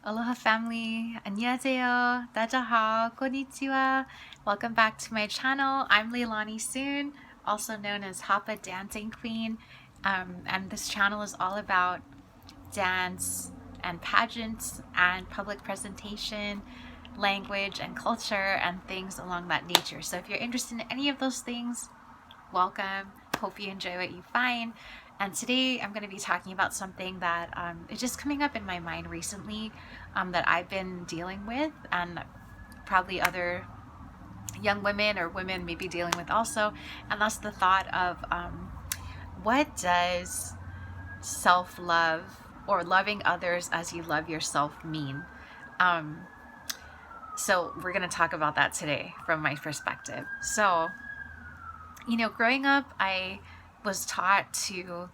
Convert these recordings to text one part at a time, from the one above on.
Aloha family, 안녕하세요, 大家好, konnichiwa. Welcome back to my channel. I'm Leilani Soon, also known as Hapa Dancing Queen, and this channel is all about dance and pageants and public presentation, language and culture, and things along that nature. So if you're interested in any of those things, welcome. Hope you enjoy what you find. And today I'm going to be talking about something that is just coming up in my mind recently, that I've been dealing with, and probably other young women or women may be dealing with also. And that's the thought of what does self-love or loving others as you love yourself mean? So we're going to talk about that today from my perspective. So, growing up, I was taught to,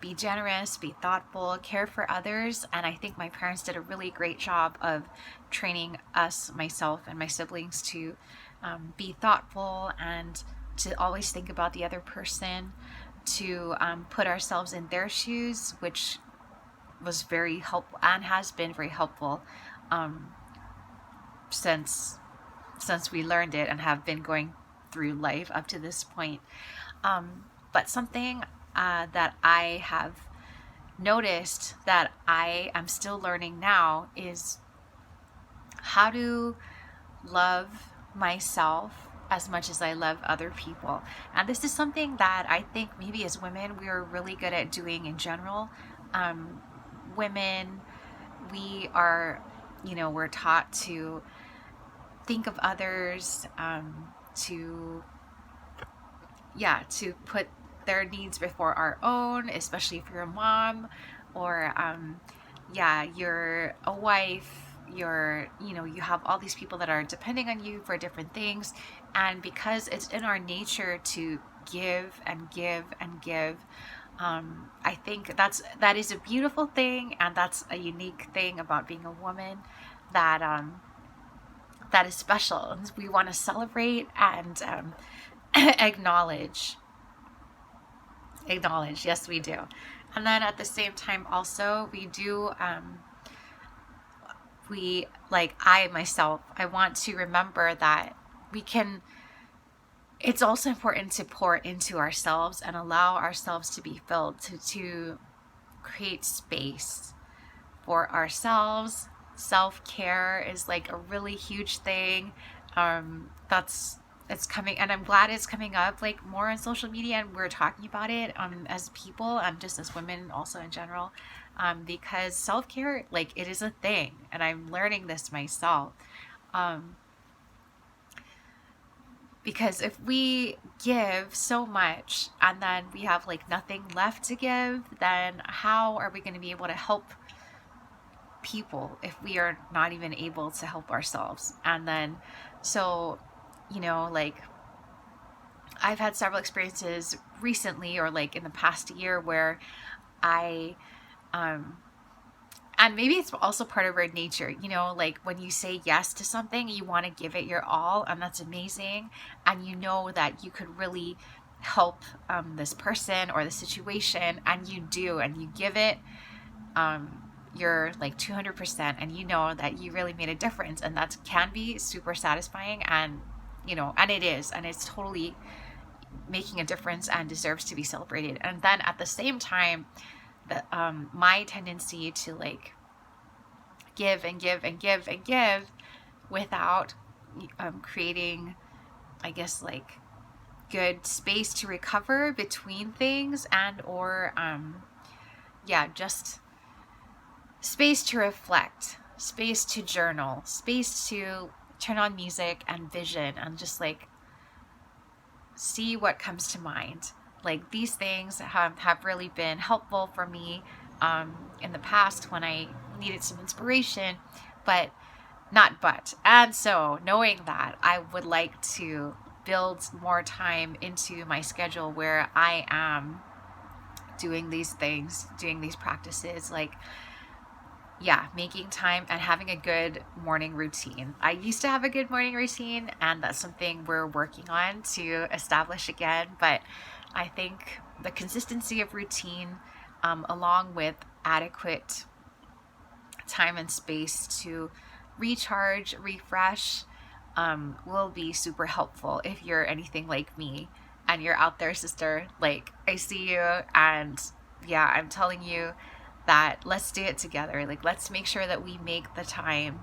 be generous, be thoughtful, care for others. And I think my parents did a really great job of training us, myself and my siblings, to be thoughtful and to always think about the other person, to put ourselves in their shoes, which was very helpful and has been very helpful since we learned it and have been going through life up to this point. But something that I have noticed that I am still learning now is how to love myself as much as I love other people. And this is something that I think maybe as women we're really good at doing in general. Women, we are, we're taught to think of others, to put their needs before our own, especially if you're a mom or you're a wife, you have all these people that are depending on you for different things. And because it's in our nature to give and give and give, I think that is a beautiful thing, and that's a unique thing about being a woman that is special. We want to celebrate and acknowledge. Yes, we do. And then at the same time also we do I want to remember that it's also important to pour into ourselves and allow ourselves to be filled, to create space for ourselves. Self-care is like a really huge thing. It's coming, and I'm glad it's coming up like more on social media, and we're talking about it as people and just as women also in general, because self-care, like, it is a thing, and I'm learning this myself, because if we give so much and then we have like nothing left to give, then how are we going to be able to help people if we are not even able to help ourselves? And then I've had several experiences recently or like in the past year where I and maybe it's also part of our nature, like when you say yes to something, you want to give it your all, and that's amazing, and that you could really help this person or the situation, and you do, and you give it you're like 200%, and that you really made a difference, and that can be super satisfying, and and it is, and it's totally making a difference and deserves to be celebrated. And then at the same time, my tendency to like give and give and give and give without creating, I guess, like good space to recover between things, and or just space to reflect, space to journal, space to turn on music and vision and just like see what comes to mind. Like, these things have really been helpful for me in the past when I needed some inspiration, and so knowing that, I would like to build more time into my schedule where I am doing these things, doing these practices, like making time and having a good morning routine. I used to have a good morning routine, and that's something we're working on to establish again. But I think the consistency of routine, along with adequate time and space to recharge, refresh, will be super helpful if you're anything like me and you're out there, sister. Like, I see you, and yeah, I'm telling you that let's do it together. Like, let's make sure that we make the time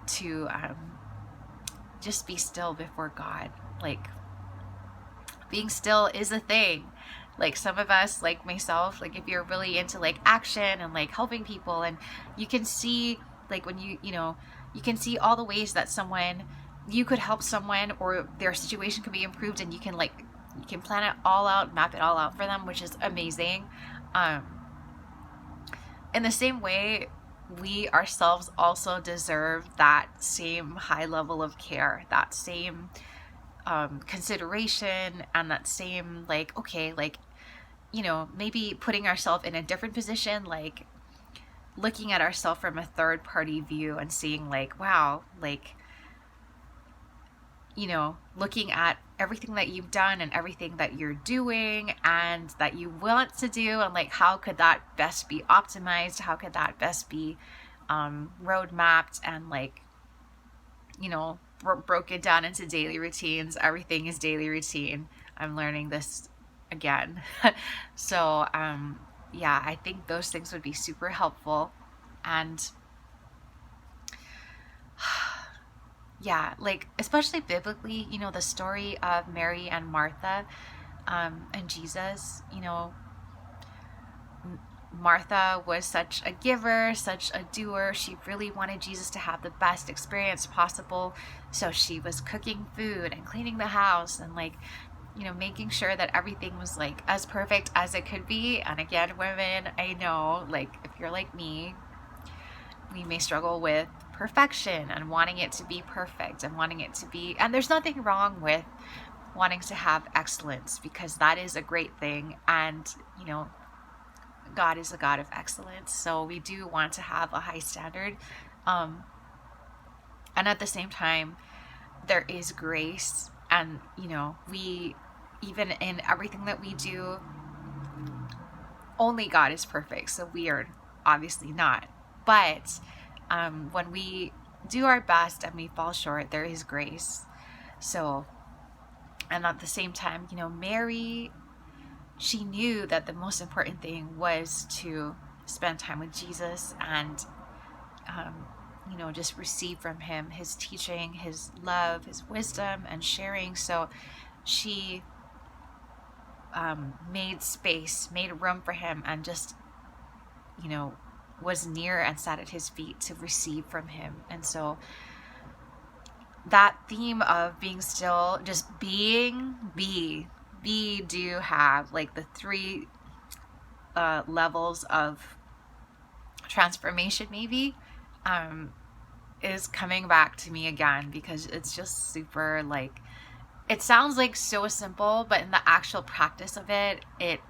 to just be still before God. Like, being still is a thing. Like, some of us, like myself, like if you're really into like action and like helping people, and you can see like when you can see all the ways that you could help someone, or their situation could be improved, and you can plan it all out, map it all out for them, which is amazing. In the same way, we ourselves also deserve that same high level of care, that same consideration, and that same like, okay, like, maybe putting ourselves in a different position, like looking at ourselves from a third party view and seeing like, wow, like, looking at everything that you've done and everything that you're doing and that you want to do, and like, how could that best be optimized? How could that best be road mapped and like, broken down into daily routines? Everything is daily routine. I'm learning this again. So, yeah, I think those things would be super helpful. And yeah, like, especially biblically, the story of Mary and Martha, and Jesus, Martha was such a giver, such a doer. She really wanted Jesus to have the best experience possible. So she was cooking food and cleaning the house and like, making sure that everything was like as perfect as it could be. And again, women, I know, like, if you're like me, we may struggle with perfection and wanting it to be perfect and wanting it to be, and there's nothing wrong with wanting to have excellence, because that is a great thing. And, God is a God of excellence. So we do want to have a high standard. And at the same time, there is grace. And, we, even in everything that we do, only God is perfect. So we are obviously not. But when we do our best and we fall short, there is grace. So, and at the same time, Mary, she knew that the most important thing was to spend time with Jesus and, just receive from him his teaching, his love, his wisdom, and sharing. So she made space, made room for him, and just, was near and sat at his feet to receive from him. And so that theme of being still, just being, we do have like the 3 levels of transformation, maybe, is coming back to me again, because it's just super, like, it sounds like so simple, but in the actual practice of it, it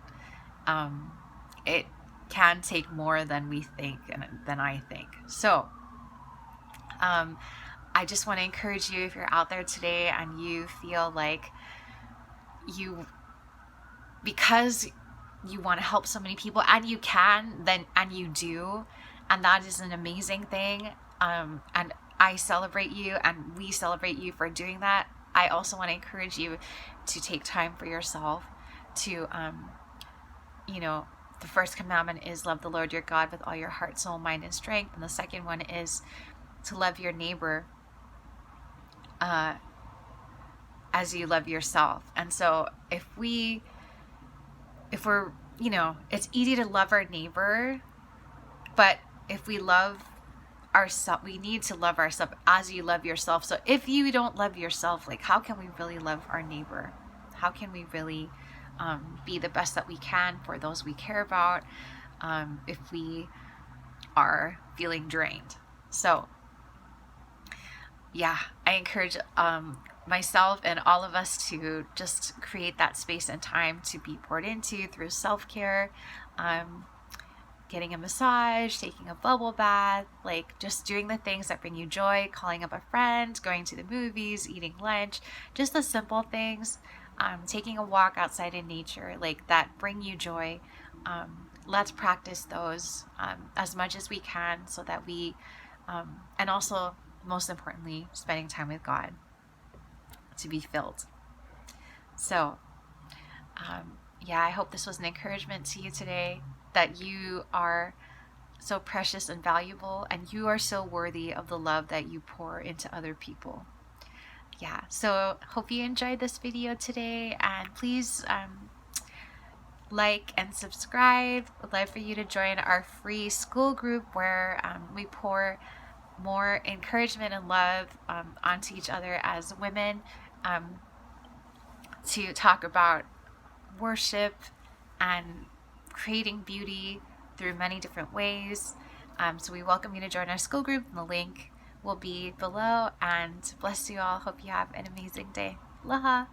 can take more than we think and than I think. So I just want to encourage you, if you're out there today and you feel like because you want to help so many people, and you can, and you do, and that is an amazing thing. And I celebrate you, and we celebrate you for doing that. I also want to encourage you to take time for yourself to, the first commandment is love the Lord your God with all your heart, soul, mind, and strength. And the second one is to love your neighbor as you love yourself. And so if we're, it's easy to love our neighbor, but if we love ourselves, we need to love ourselves as you love yourself. So if you don't love yourself, like, how can we really love our neighbor? How can we really be the best that we can for those we care about, if we are feeling drained? So yeah, I encourage myself and all of us to just create that space and time to be poured into through self-care, getting a massage, taking a bubble bath, like just doing the things that bring you joy, calling up a friend, going to the movies, eating lunch, just the simple things, taking a walk outside in nature, like that bring you joy, let's practice those as much as we can so that we, and also most importantly, spending time with God to be filled. So, yeah, I hope this was an encouragement to you today, that you are so precious and valuable, and you are so worthy of the love that you pour into other people. Yeah, so hope you enjoyed this video today, and please like and subscribe. I'd love for you to join our free school group where we pour more encouragement and love onto each other as women, to talk about worship and creating beauty through many different ways. So we welcome you to join our school group. The link will be below, and bless you all. Hope you have an amazing day. Aloha.